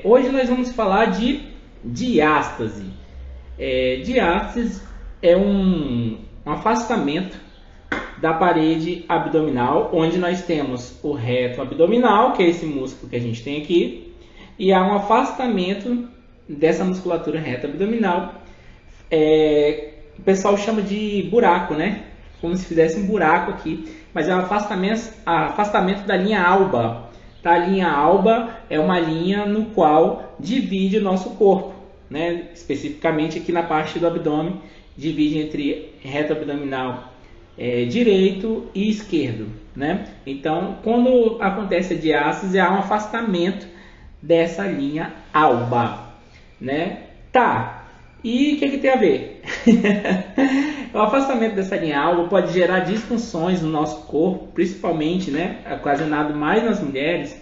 Hoje nós vamos falar de diástase. Diástase é um afastamento da parede abdominal, onde nós temos o reto abdominal, que é esse músculo que a gente tem aqui, e há um afastamento dessa musculatura reta abdominal. O pessoal chama de buraco, né? Como se fizesse um buraco aqui, mas é um afastamento da linha alba. Tá? A linha alba é uma linha no qual divide o nosso corpo, né? Especificamente aqui na parte do abdômen, divide entre reto abdominal direito e esquerdo, né? Então, quando acontece a diástase, há um afastamento dessa linha alba, né? Tá. E o que tem a ver? O afastamento dessa linha alba pode gerar disfunções no nosso corpo, principalmente, né, ocasionado mais nas mulheres,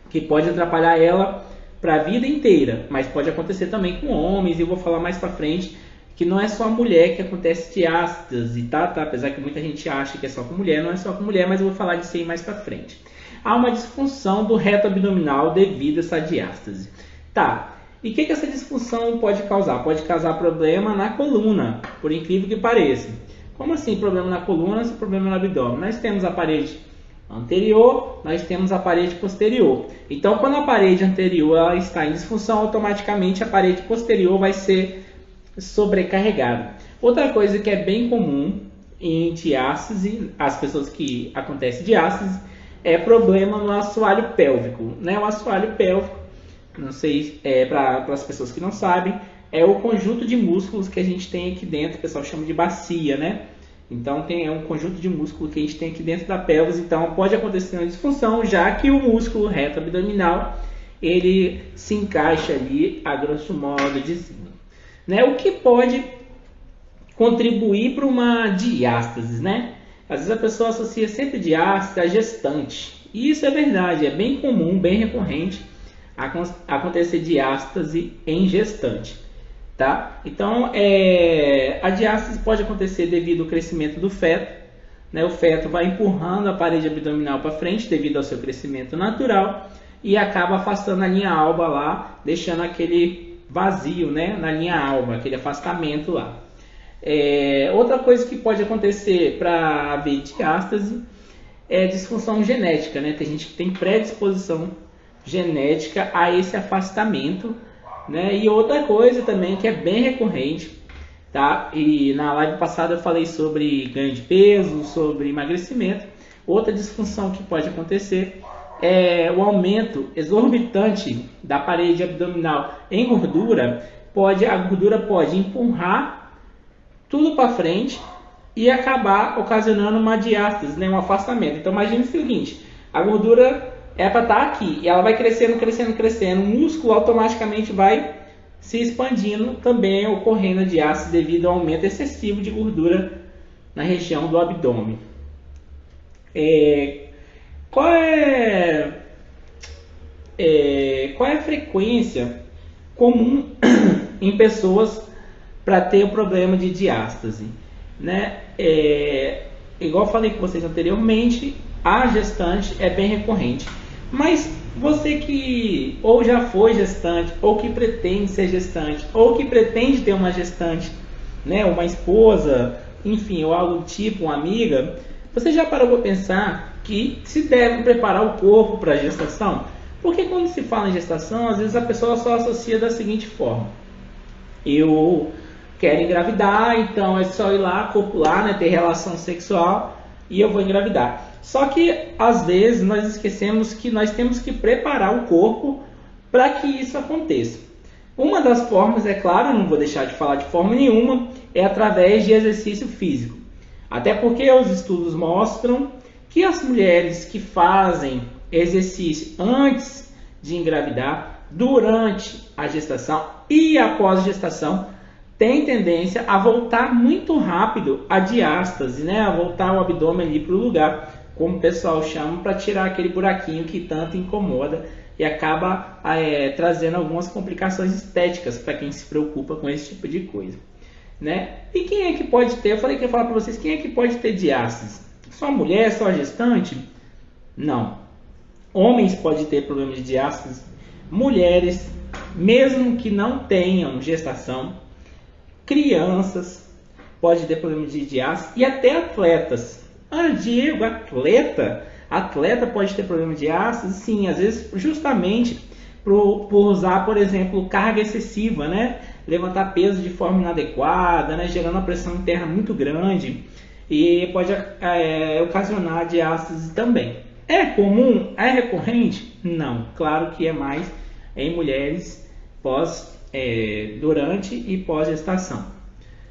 que pode atrapalhar ela para a vida inteira, mas pode acontecer também com homens, e eu vou falar mais para frente que não é só a mulher que acontece diástase, tá? Apesar que muita gente acha que é só com mulher, não é só com mulher, mas eu vou falar disso aí mais para frente. Há uma disfunção do reto abdominal devido a essa diástase. Tá. E o que essa disfunção pode causar? Pode causar problema na coluna, por incrível que pareça. Como assim problema na coluna e problema no abdômen? Nós temos a parede anterior, nós temos a parede posterior. Então, quando a parede anterior ela está em disfunção, automaticamente a parede posterior vai ser sobrecarregada. Outra coisa que é bem comum em diástase, as pessoas que acontece diástase, é problema no assoalho pélvico, né? O assoalho pélvico, não sei, para as pessoas que não sabem, é o conjunto de músculos que a gente tem aqui dentro, o pessoal chama de bacia, né? Então é um conjunto de músculos que a gente tem aqui dentro da pelvis, então pode acontecer uma disfunção, já que o músculo reto abdominal, ele se encaixa ali, a grosso modo dizendo, né? O que pode contribuir para uma diástase, né? Às vezes a pessoa associa sempre diástase a gestante, e isso é verdade, é bem comum, bem recorrente acontecer diástase em gestante, tá? Então, a diástase pode acontecer devido ao crescimento do feto, né? O feto vai empurrando a parede abdominal para frente devido ao seu crescimento natural e acaba afastando a linha alba lá, deixando aquele vazio, né, na linha alba, aquele afastamento lá. Outra coisa que pode acontecer para haver diástase é disfunção genética, né? Tem gente que tem predisposição genética a esse afastamento, né? E outra coisa também que é bem recorrente, tá? E na live passada eu falei sobre ganho de peso, sobre emagrecimento. Outra disfunção que pode acontecer é o aumento exorbitante da parede abdominal em gordura. A gordura pode empurrar tudo para frente e acabar ocasionando uma diástase, né? Um afastamento. Então imagine o seguinte, a gordura é para estar aqui, e ela vai crescendo, crescendo, crescendo, o músculo automaticamente vai se expandindo, também ocorrendo a diástase devido ao aumento excessivo de gordura na região do abdômen. Qual é a frequência comum em pessoas para ter o problema de diástase, né? Igual eu falei com vocês anteriormente, a gestante é bem recorrente. Mas você que ou já foi gestante, ou que pretende ser gestante, ou que pretende ter uma gestante, né, uma esposa, enfim, ou algo do tipo, uma amiga, você já parou para pensar que se deve preparar o corpo para a gestação? Porque quando se fala em gestação, às vezes a pessoa só associa da seguinte forma: eu quero engravidar, então é só ir lá, copular, né, ter relação sexual e eu vou engravidar. Só que às vezes nós esquecemos que nós temos que preparar o corpo para que isso aconteça. Uma das formas, é claro, não vou deixar de falar de forma nenhuma, é através de exercício físico. Até porque os estudos mostram que as mulheres que fazem exercício antes de engravidar, durante a gestação e após a gestação, têm tendência a voltar muito rápido a diástase, né? A voltar o abdômen ali para o lugar, como o pessoal chama, para tirar aquele buraquinho que tanto incomoda e acaba trazendo algumas complicações estéticas para quem se preocupa com esse tipo de coisa, né? E quem é que pode ter? Eu falei que ia falar para vocês, quem é que pode ter diástase? Só mulher, só gestante? Não. Homens podem ter problema de diástase, mulheres, mesmo que não tenham gestação, crianças, pode ter problema de diástase e até atletas. Ah, Diego, atleta pode ter problema de diástase? Sim, às vezes justamente por usar, por exemplo, carga excessiva, né? Levantar peso de forma inadequada, né? Gerando uma pressão interna muito grande e pode ocasionar diástase também. É comum? É recorrente? Não, claro que é mais em mulheres durante e pós-gestação,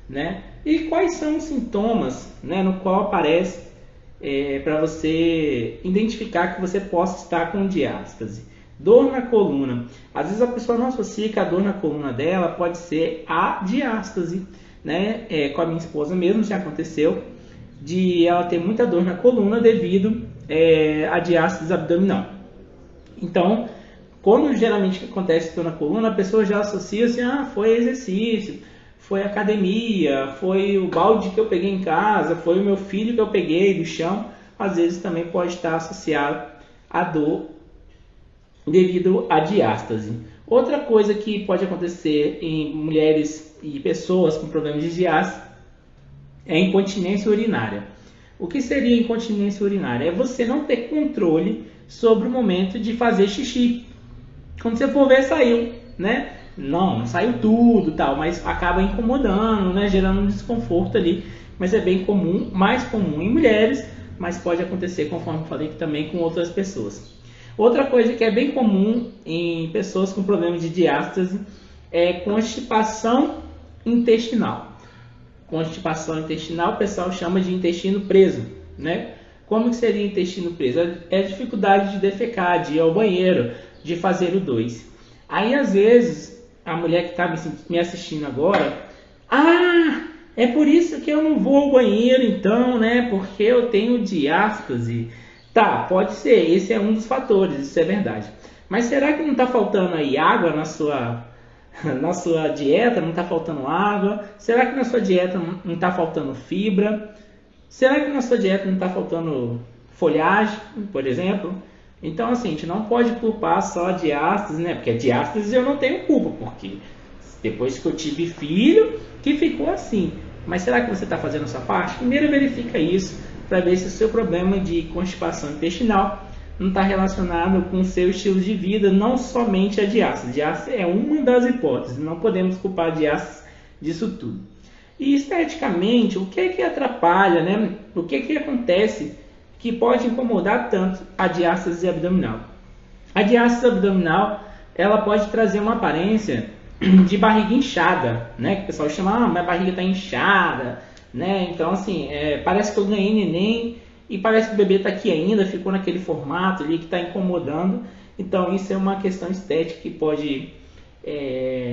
né? E quais são os sintomas, né, no qual aparece para você identificar que você possa estar com diástase? Dor na coluna. Às vezes a pessoa não associa que a dor na coluna dela pode ser a diástase, né? Com a minha esposa mesmo já aconteceu de ela ter muita dor na coluna devido à diástase abdominal. Então, quando geralmente acontece dor na coluna, a pessoa já associa assim, foi exercício, foi academia, foi o balde que eu peguei em casa, foi o meu filho que eu peguei do chão. Às vezes também pode estar associado à dor devido à diástase. Outra coisa que pode acontecer em mulheres e pessoas com problemas de diástase é a incontinência urinária. O que seria incontinência urinária? É você não ter controle sobre o momento de fazer xixi. Quando você for ver, saiu, né? Não saiu tudo, tal, mas acaba incomodando, né? Gerando um desconforto ali. Mas é bem comum, mais comum em mulheres, mas pode acontecer, conforme eu falei, também com outras pessoas. Outra coisa que é bem comum em pessoas com problemas de diástase é constipação intestinal. Constipação intestinal o pessoal chama de intestino preso, né? Como que seria intestino preso? É a dificuldade de defecar, de ir ao banheiro, de fazer o 2. Aí às vezes a mulher que está me assistindo agora, é por isso que eu não vou ao banheiro então, né? Porque eu tenho diástase. Tá, pode ser, esse é um dos fatores, isso é verdade. Mas será que não está faltando aí água na sua dieta? Não está faltando água? Será que na sua dieta não está faltando fibra? Será que na sua dieta não está faltando folhagem, por exemplo? Então, assim, a gente não pode culpar só a diástase, né? Porque a diástase eu não tenho culpa, porque depois que eu tive filho, que ficou assim. Mas será que você está fazendo a sua parte? Primeiro verifica isso, para ver se o seu problema de constipação intestinal não está relacionado com o seu estilo de vida, não somente a diástase. Diástase é uma das hipóteses, não podemos culpar a diástase disso tudo. E esteticamente, o que é que atrapalha, né? O que é que acontece que pode incomodar tanto a diástase abdominal? A diástase abdominal, ela pode trazer uma aparência de barriga inchada, né? Que o pessoal chama, minha barriga está inchada, né? Então, assim, parece que eu ganhei neném e parece que o bebê está aqui ainda, ficou naquele formato ali que está incomodando. Então, isso é uma questão estética que pode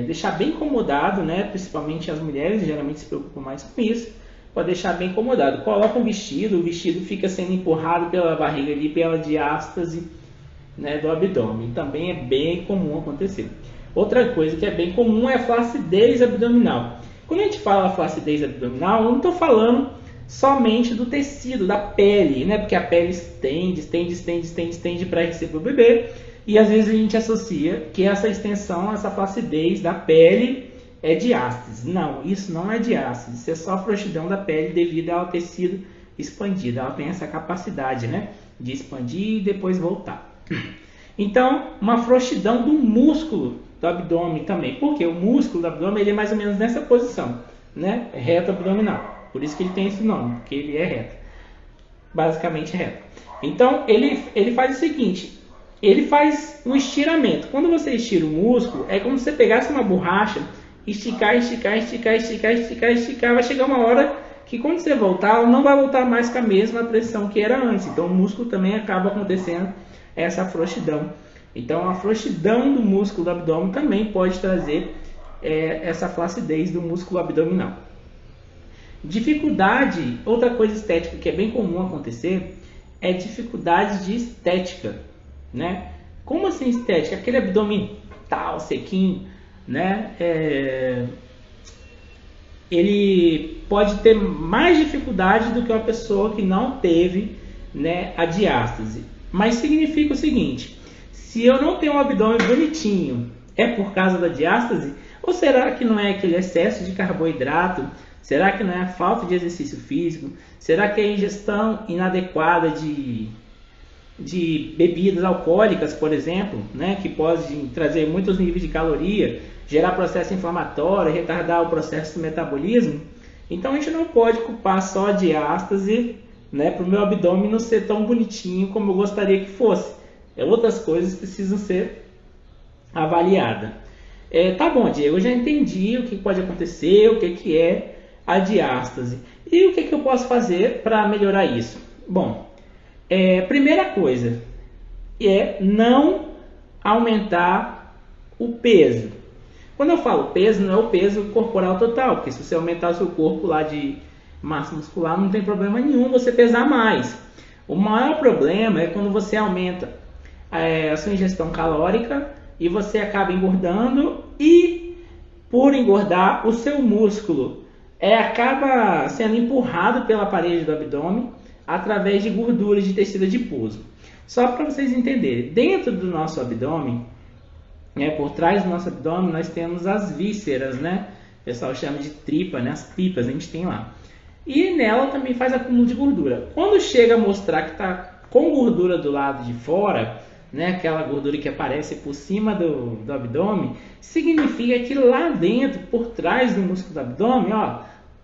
deixar bem incomodado, né? Principalmente as mulheres, geralmente se preocupam mais com isso. Pode deixar bem incomodado. Coloca um vestido, o vestido fica sendo empurrado pela barriga ali, pela diástase, né, do abdômen. Também é bem comum acontecer. Outra coisa que é bem comum é a flacidez abdominal. Quando a gente fala flacidez abdominal, eu não estou falando somente do tecido, da pele, né? Porque a pele estende para receber o bebê. E às vezes a gente associa que essa extensão, essa flacidez da pele é diástase. Não, isso não é diástase. Isso é só frouxidão da pele devido ao tecido expandido. Ela tem essa capacidade, né, de expandir e depois voltar. Então, uma frouxidão do músculo do abdômen também. Porque o músculo do abdômen ele é mais ou menos nessa posição, né? Reto abdominal. Por isso que ele tem esse nome, porque ele é reto. Basicamente reto. Então, ele faz o seguinte. Ele faz um estiramento. Quando você estira o músculo, é como se você pegasse uma borracha, esticar. Vai chegar uma hora que quando você voltar, ela não vai voltar mais com a mesma pressão que era antes. Então, o músculo também acaba acontecendo essa frouxidão. Então, a frouxidão do músculo do abdômen também pode trazer essa flacidez do músculo abdominal. Dificuldade, outra coisa estética que é bem comum acontecer, é dificuldade de estética, né? Como assim estética? Aquele abdômen tal, sequinho, né? Ele pode ter mais dificuldade do que uma pessoa que não teve, né, a diástase. Mas significa o seguinte: Se eu não tenho um abdômen bonitinho, é por causa da diástase? Ou será que não é aquele excesso de carboidrato? Será que não é a falta de exercício físico? Será que é a ingestão inadequada de bebidas alcoólicas, por exemplo, né, que podem trazer muitos níveis de caloria, gerar processo inflamatório, retardar o processo do metabolismo? Então a gente não pode culpar só a diástase, né, para o meu abdômen não ser tão bonitinho como eu gostaria que fosse. Outras coisas precisam ser avaliadas. Tá bom, Diego, eu já entendi o que pode acontecer, o que é a diástase. E o que eu posso fazer para melhorar isso? Bom, primeira coisa é não aumentar o peso. Quando eu falo peso, não é o peso corporal total, porque se você aumentar o seu corpo lá de massa muscular, não tem problema nenhum você pesar mais. O maior problema é quando você aumenta a sua ingestão calórica e você acaba engordando, e por engordar, o seu músculo acaba sendo empurrado pela parede do abdômen através de gorduras de tecido adiposo. Só para vocês entenderem, dentro do nosso abdômen, por trás do nosso abdômen, nós temos as vísceras, né? O pessoal chama de tripa, né? As tripas a gente tem lá. E nela também faz acúmulo de gordura. Quando chega a mostrar que está com gordura do lado de fora, né? Aquela gordura que aparece por cima do abdômen, significa que lá dentro, por trás do músculo do abdômen,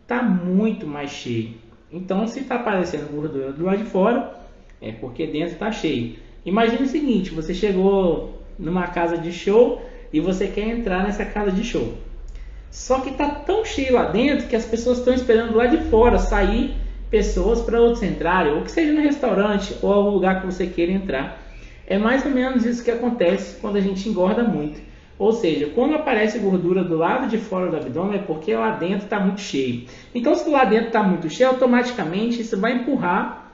está muito mais cheio. Então, se está aparecendo gordura do lado de fora, é porque dentro está cheio. Imagine o seguinte, você chegou numa casa de show e você quer entrar nessa casa de show. Só que está tão cheio lá dentro que as pessoas estão esperando lá de fora sair pessoas para outros entrarem, ou que seja no restaurante ou algum lugar que você queira entrar. É mais ou menos isso que acontece quando a gente engorda muito. Ou seja, quando aparece gordura do lado de fora do abdômen é porque lá dentro está muito cheio. Então, se lá dentro está muito cheio, automaticamente isso vai empurrar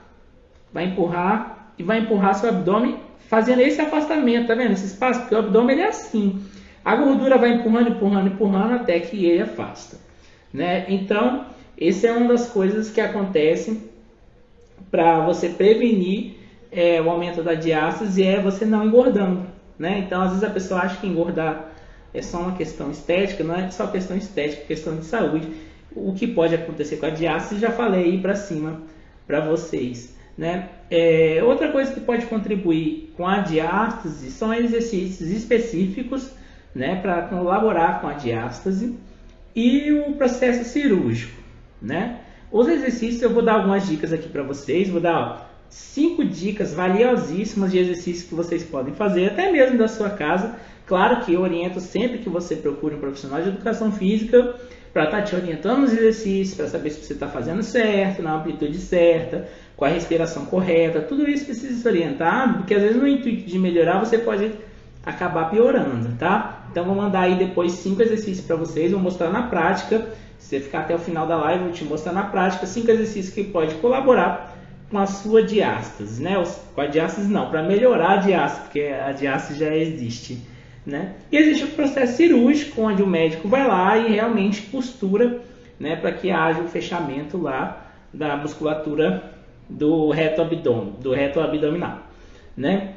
e vai empurrar seu abdômen, fazendo esse afastamento, tá vendo? Esse espaço, porque o abdômen é assim. A gordura vai empurrando até que ele afasta, né? Então, essa é uma das coisas que acontecem para você prevenir o aumento da diástase, é você não engordando, né? Então, às vezes a pessoa acha que engordar é só uma questão estética, não é só questão estética, é questão de saúde. O que pode acontecer com a diástase, já falei aí para cima para vocês, né? Outra coisa que pode contribuir com a diástase são exercícios específicos, né, para colaborar com a diástase, e o processo cirúrgico, né? Os exercícios, eu vou dar algumas dicas aqui para vocês, vou dar 5 dicas valiosíssimas de exercícios que vocês podem fazer, até mesmo da sua casa. Claro que eu oriento sempre que você procure um profissional de educação física para estar te orientando nos exercícios, para saber se você está fazendo certo, na amplitude certa, com a respiração correta. Tudo isso precisa ser orientado, porque às vezes no intuito de melhorar você pode acabar piorando, tá? Então vou mandar aí depois 5 exercícios para vocês, vou mostrar na prática. Se você ficar até o final da live, eu vou te mostrar na prática 5 exercícios que podem colaborar com a sua diástase, né? Com a diástase não, para melhorar a diástase, porque a diástase já existe, né? E existe o processo cirúrgico, onde o médico vai lá e realmente costura, né, para que haja o fechamento lá da musculatura do reto abdominal, né?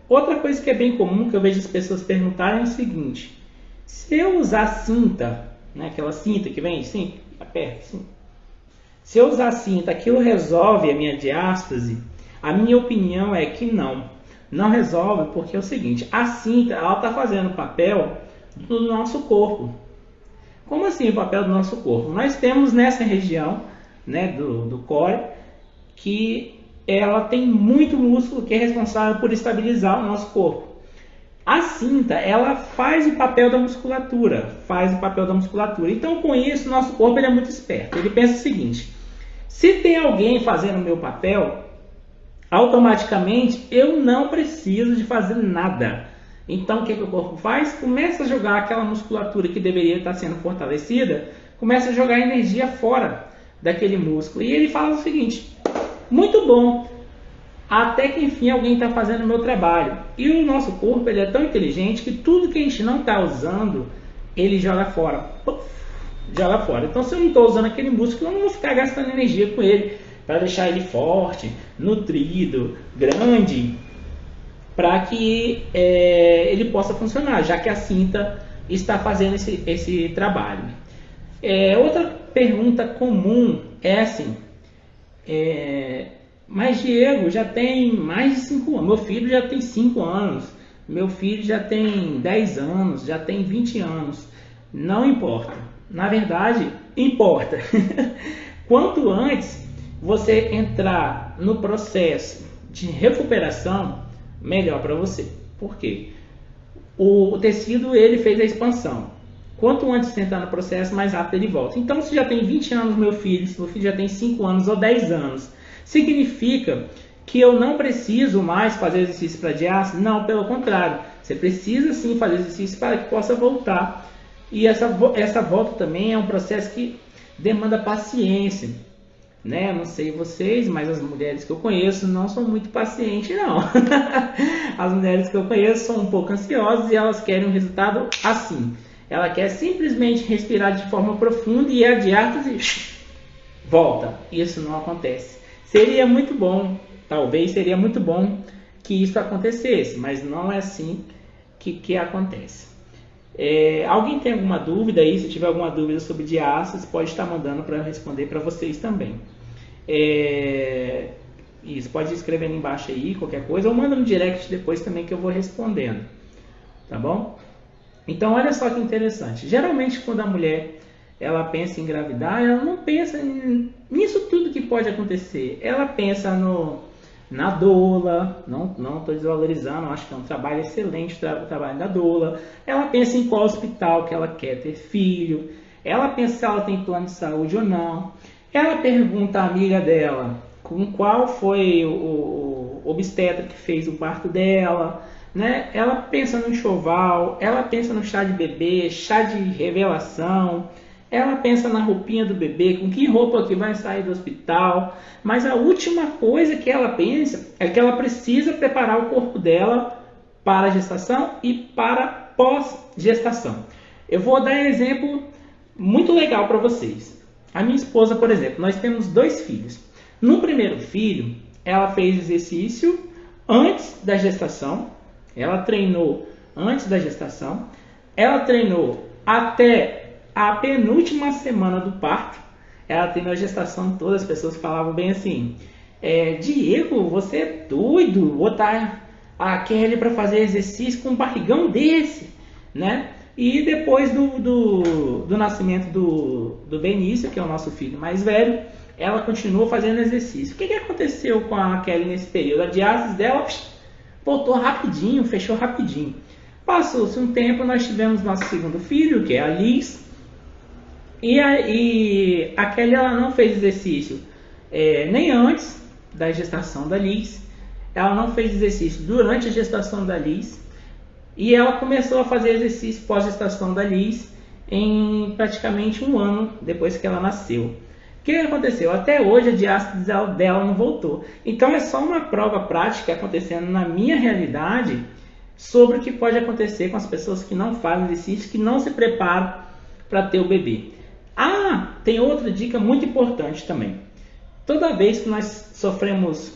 Outra coisa que é bem comum, que eu vejo as pessoas perguntarem, é o seguinte: se eu usar cinta, né, aquela cinta que vem assim, aperta assim, se eu usar cinta, aquilo resolve a minha diástase? A minha opinião é que não resolve, porque é o seguinte: a cinta, ela está fazendo o papel do nosso corpo. Como assim o papel do nosso corpo? Nós temos nessa região, né, do core, que ela tem muito músculo que é responsável por estabilizar o nosso corpo. A cinta, ela faz o papel da musculatura, Então, com isso, nosso corpo ele é muito esperto. Ele pensa o seguinte: se tem alguém fazendo o meu papel, automaticamente eu não preciso de fazer nada. Então, o que o corpo faz? Começa a jogar aquela musculatura que deveria estar sendo fortalecida, começa a jogar energia fora daquele músculo. E ele fala o seguinte: muito bom, até que enfim alguém está fazendo o meu trabalho. E o nosso corpo ele é tão inteligente que tudo que a gente não está usando, ele joga fora. Joga fora. Então, se eu não estou usando aquele músculo, eu não vou ficar gastando energia com ele para deixar ele forte, nutrido, grande, para que ele possa funcionar, já que a cinta está fazendo esse trabalho. Outra pergunta comum é assim, mas Diego, já tem mais de 5 anos, meu filho já tem 5 anos, meu filho já tem 10 anos, já tem 20 anos, não importa, na verdade importa. Quanto antes você entrar no processo de recuperação, melhor para você. Por quê? O tecido ele fez a expansão. Quanto antes você entrar no processo, mais rápido ele volta. Então, se já tem 20 anos meu filho, se meu filho já tem 5 anos ou 10 anos, significa que eu não preciso mais fazer exercício para diástase? Não, pelo contrário. Você precisa sim fazer exercício para que possa voltar. E essa volta também é um processo que demanda paciência. Né? Não sei vocês, mas as mulheres que eu conheço não são muito pacientes, não. As mulheres que eu conheço são um pouco ansiosas e elas querem um resultado assim. Ela quer simplesmente respirar de forma profunda e a diástase volta. Isso não acontece. Seria muito bom, talvez seria muito bom que isso acontecesse, mas não é assim que acontece. Alguém tem alguma dúvida aí? Se tiver alguma dúvida sobre diástase, pode estar mandando para eu responder para vocês também. Isso, pode escrever ali embaixo aí, qualquer coisa, ou manda no direct depois também que eu vou respondendo, tá bom? Então olha só que interessante, geralmente quando a mulher ela pensa em engravidar, ela não pensa nisso tudo que pode acontecer, ela pensa na doula, não estou desvalorizando, acho que é um trabalho excelente o trabalho da doula, ela pensa em qual hospital que ela quer ter filho, ela pensa se ela tem plano de saúde ou não, ela pergunta à amiga dela com qual foi o obstetra que fez o parto dela, né? Ela pensa no enxoval, ela pensa no chá de bebê, chá de revelação, ela pensa na roupinha do bebê, com que roupa que vai sair do hospital, mas a última coisa que ela pensa é que ela precisa preparar o corpo dela para a gestação e para pós-gestação. Eu vou dar um exemplo muito legal para vocês. A minha esposa, por exemplo, nós temos 2 filhos. No primeiro filho, ela fez exercício antes da gestação, ela treinou antes da gestação, ela treinou até a penúltima semana do parto, ela treinou a gestação toda, as pessoas falavam bem assim, Diego, você é doido, botar a Kelly para fazer exercício com um barrigão desse, né? E depois do nascimento do Benício, que é o nosso filho mais velho, ela continuou fazendo exercício. O que aconteceu com a Kelly nesse período? A diástase dela voltou rapidinho, fechou rapidinho. Passou-se um tempo, nós tivemos nosso segundo filho, que é a Liz. E a Kelly ela não fez exercício nem antes da gestação da Liz. Ela não fez exercício durante a gestação da Liz. E ela começou a fazer exercício pós-gestação da Liz em praticamente 1 ano depois que ela nasceu. O que aconteceu? Até hoje a diástase dela não voltou. Então é só uma prova prática acontecendo na minha realidade sobre o que pode acontecer com as pessoas que não fazem exercício, que não se preparam para ter o bebê. Tem outra dica muito importante também. Toda vez que nós sofremos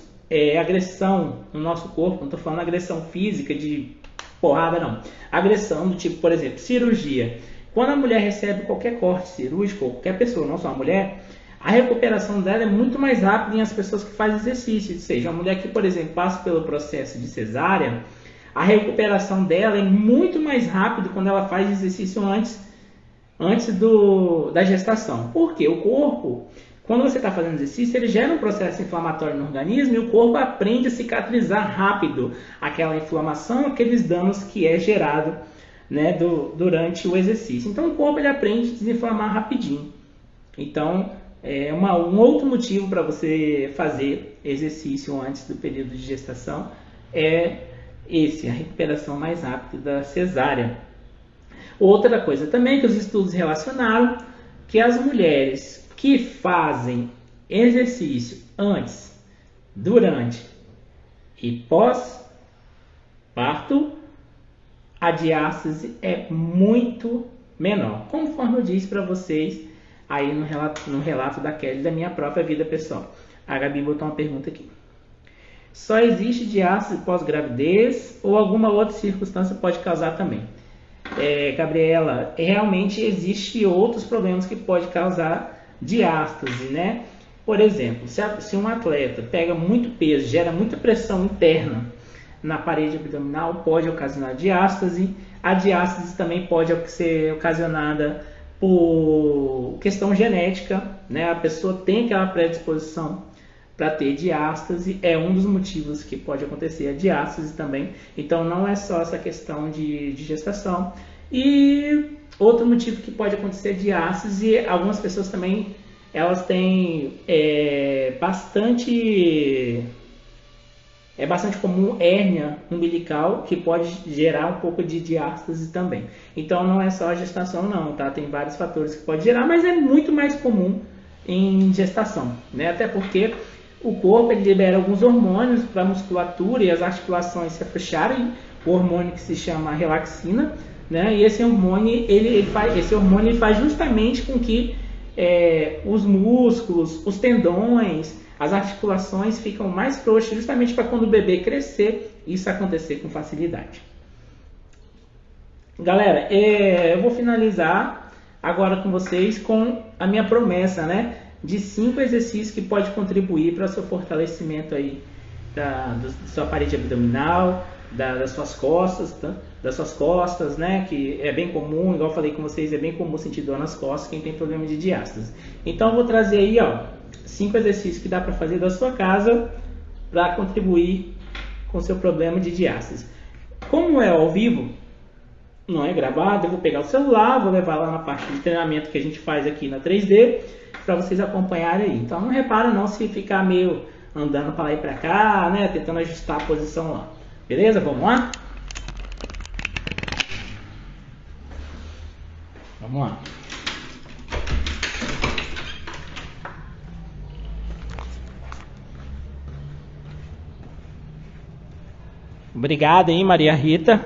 agressão no nosso corpo, não estou falando agressão física de porrada não, agressão do tipo, por exemplo, cirurgia. Quando a mulher recebe qualquer corte cirúrgico, ou qualquer pessoa, não só a mulher, a recuperação dela é muito mais rápida em as pessoas que fazem exercício. Ou seja, a mulher que, por exemplo, passa pelo processo de cesárea, a recuperação dela é muito mais rápida quando ela faz exercício antes da gestação. Por quê? O corpo, quando você está fazendo exercício, ele gera um processo inflamatório no organismo e o corpo aprende a cicatrizar rápido aquela inflamação, aqueles danos que é gerado, né, durante o exercício. Então o corpo ele aprende a desinflamar rapidinho. Então um outro motivo para você fazer exercício antes do período de gestação é a recuperação mais rápida da cesárea. Outra coisa também que os estudos relacionaram, que as mulheres que fazem exercício antes, durante e pós-parto, a diástase é muito menor, conforme eu disse para vocês aí no relato da Kelly da minha própria vida pessoal. A Gabi botou uma pergunta aqui. Só existe diástase pós-gravidez ou alguma outra circunstância pode causar também? Gabriela, realmente existe outros problemas que pode causar diástase, né? Por exemplo, se um atleta pega muito peso, gera muita pressão interna na parede abdominal, pode ocasionar diástase. A diástase também pode ser ocasionada por questão genética, né? A pessoa tem aquela predisposição para ter diástase, é um dos motivos que pode acontecer a diástase também. Então não é só essa questão de gestação. E outro motivo que pode acontecer diástase, algumas pessoas também elas têm bastante comum hérnia umbilical, que pode gerar um pouco de diástase também. Então não é só a gestação não, tá? Tem vários fatores que pode gerar, mas é muito mais comum em gestação, né? Até porque o corpo ele libera alguns hormônios para a musculatura e as articulações se afrouxarem, o hormônio que se chama relaxina, né? E esse hormônio ele faz justamente com que os músculos, os tendões, as articulações ficam mais frouxas, justamente para quando o bebê crescer, isso acontecer com facilidade. Galera, eu vou finalizar agora com vocês com a minha promessa, né? De 5 exercícios que pode contribuir para o seu fortalecimento aí da sua parede abdominal, das suas costas, tá? Das suas costas, né? Que é bem comum, igual eu falei com vocês, é bem comum sentir dor nas costas quem tem problema de diástase. Então eu vou trazer aí, 5 exercícios que dá para fazer da sua casa para contribuir com o seu problema de diástase. Como é ao vivo, não é gravado, eu vou pegar o celular, vou levar lá na parte de treinamento que a gente faz aqui na 3D para vocês acompanharem aí. Então não repara não se ficar meio andando para lá e para cá, né, tentando ajustar a posição lá. Beleza? Vamos lá? Vamos lá. Obrigado aí, Maria Rita.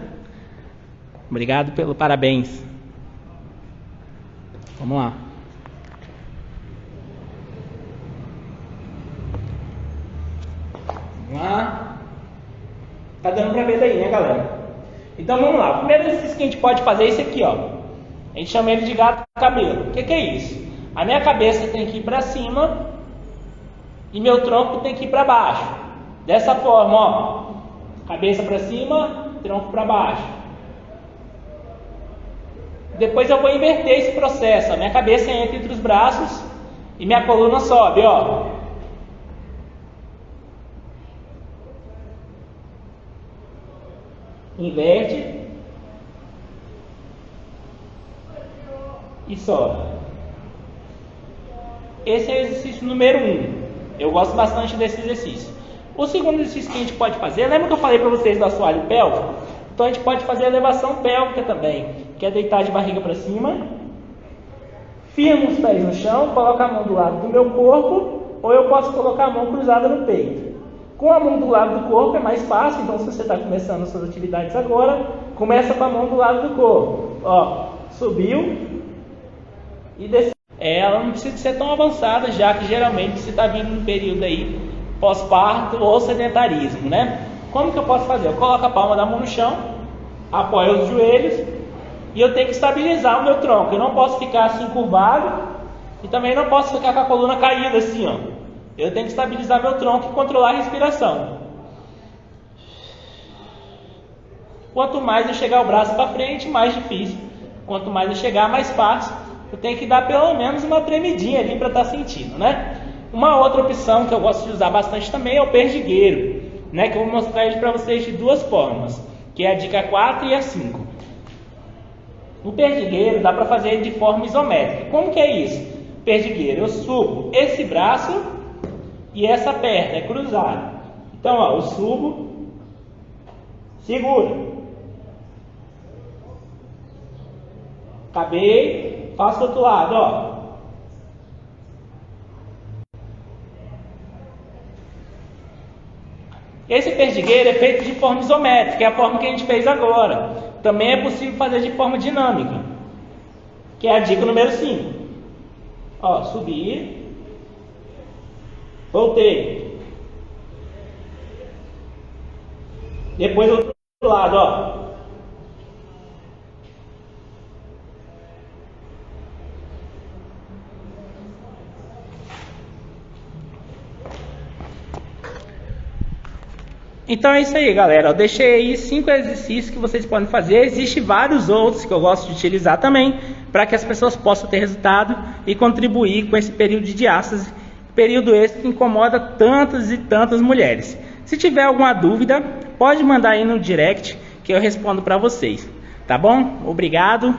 Obrigado pelo parabéns. Vamos lá. Vamos lá. Tá dando pra ver daí, né, galera? Então vamos lá. O primeiro exercício que a gente pode fazer é esse aqui, ó. A gente chama ele de gato cabelo. O que é isso? A minha cabeça tem que ir pra cima e meu tronco tem que ir pra baixo. Dessa forma, ó. Cabeça para cima, tronco para baixo. Depois eu vou inverter esse processo. A minha cabeça entra entre os braços e minha coluna sobe, ó. Inverte e sobe. Esse é o exercício número 1. Eu gosto bastante desse exercício. O segundo exercício que a gente pode fazer, lembra que eu falei para vocês do assoalho pélvico? Então a gente pode fazer a elevação pélvica também, que é deitar de barriga para cima, firma os pés no chão, coloca a mão do lado do meu corpo, ou eu posso colocar a mão cruzada no peito. Com a mão do lado do corpo é mais fácil, então se você está começando as suas atividades agora, começa com a mão do lado do corpo. Ó, subiu e desceu. Ela não precisa ser tão avançada, já que geralmente você está vindo num período aí pós-parto ou sedentarismo, né? Como que eu posso fazer? Eu coloco a palma da mão no chão, apoio os joelhos e eu tenho que estabilizar o meu tronco. Eu não posso ficar assim curvado e também não posso ficar com a coluna caída assim, ó. Eu tenho que estabilizar meu tronco e controlar a respiração. Quanto mais eu chegar o braço para frente, mais difícil. Quanto mais eu chegar, mais fácil. Eu tenho que dar pelo menos uma tremidinha ali para estar sentindo, né? Uma outra opção que eu gosto de usar bastante também é o perdigueiro, né? Que eu vou mostrar ele para vocês de duas formas, que é a dica 4 e a 5. O perdigueiro dá para fazer de forma isométrica. Como que é isso? Perdigueiro, eu subo esse braço e essa perna, é cruzado. Então, ó, eu subo, seguro, acabei, faço do outro lado, ó. Esse perdigueiro é feito de forma isométrica, é a forma que a gente fez agora. Também é possível fazer de forma dinâmica, que é a dica número 5. Ó, subi, voltei, Depois do outro lado, ó. Então é isso aí, galera. Eu deixei aí 5 exercícios que vocês podem fazer. Existem vários outros que eu gosto de utilizar também, para que as pessoas possam ter resultado e contribuir com esse período de diástase, período esse que incomoda tantas e tantas mulheres. Se tiver alguma dúvida, pode mandar aí no direct que eu respondo para vocês. Tá bom? Obrigado.